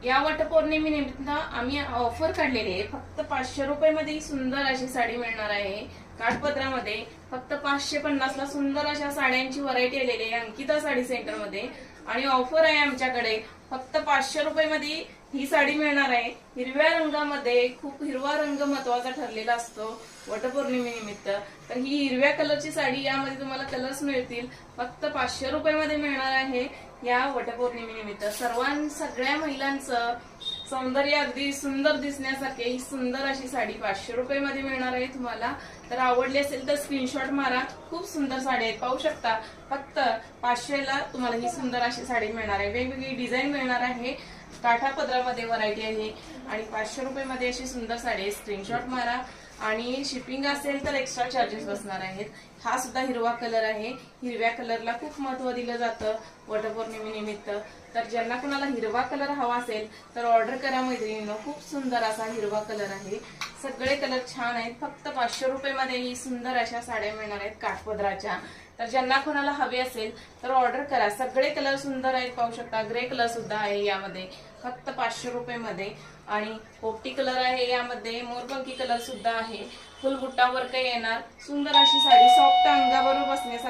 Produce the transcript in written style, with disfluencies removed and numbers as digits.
या वटपौर्णिमेनिमित्त आम्ही ऑफर काढलेली आहे। फक्त 500 रुपयामध्ये ही सुंदर अशी साडी मिळणार आहे। काठपदरामध्ये फक्त 550 ला सुंदर अशा साड्यांची व्हरायटी आलेली आहे अंकिता साडी सेंटर मध्ये। आणि ऑफर आहे आमच्याकडे फक्त 500 रुपयामध्ये ही साडी मिळणार आहे। हिरव्या रंगामध्ये, खूप हिरवा रंग महत्वाचा ठरलेला असतो वटपौर्णिमेनिमित्त। तर ही हिरव्या कलरची साडी, यामध्ये तुम्हाला कलर्स मिळतील, फक्त 500 रुपयामध्ये मिळणार आहे। या वटपौर्णिमेनिमित्त सगळ्या महिलांचं सौंदर्य अगदी सुंदर दिसण्यासारखी ही सुंदर अशी साडी 500 रुपयामध्ये मिळणार आहे तुम्हाला। तर आवडली असेल तर स्क्रीनशॉट मारा। खूप सुंदर साडी आहेत, पाहू शकता। फक्त 500 ला तुम्हाला ही सुंदर अशी साडी मिळणार आहे। वेगवेगळी डिझाईन मिळणार आहे, काठा पदरामध्ये व्हरायटी आहे आणि 500 रुपयामध्ये अशी सुंदर साडी आहे। स्क्रीनशॉट मारा आणि शिपिंग असेल तर एक्स्ट्रा चार्जेस बसणार आहेत। हा सुद्धा हिरवा कलर आहे, हिरव्या कलरला खूप महत्त्व दिलं जातं वटपौर्णिमेनिमित्त। तर ज्यांना कुणाला हिरवा कलर हवा असेल तर ऑर्डर करा मैत्रिणींनो। खूप सुंदर असा हिरवा कलर आहे, सगळे कलर छान आहेत। फक्त 500 रुपयामध्ये ही सुंदर अशा साड्या मिळणार आहेत काठपदराच्या। तर ज्यांना कोणाला हवे असेल तर ऑर्डर करा। सगळे कलर सुंदर आहेत, पाहू शकता। ग्रे कलर सुद्धा आहे यामध्ये, फक्त 500 रुपयामध्ये। आणि पोपटी कलर आहे यामध्ये, मोरपंखी कलर सुद्धा आहे। फुल बुट्टा वर्क येणार, सुंदर अशी साडी, सॉफ्ट अंगावर बसण्यासाठी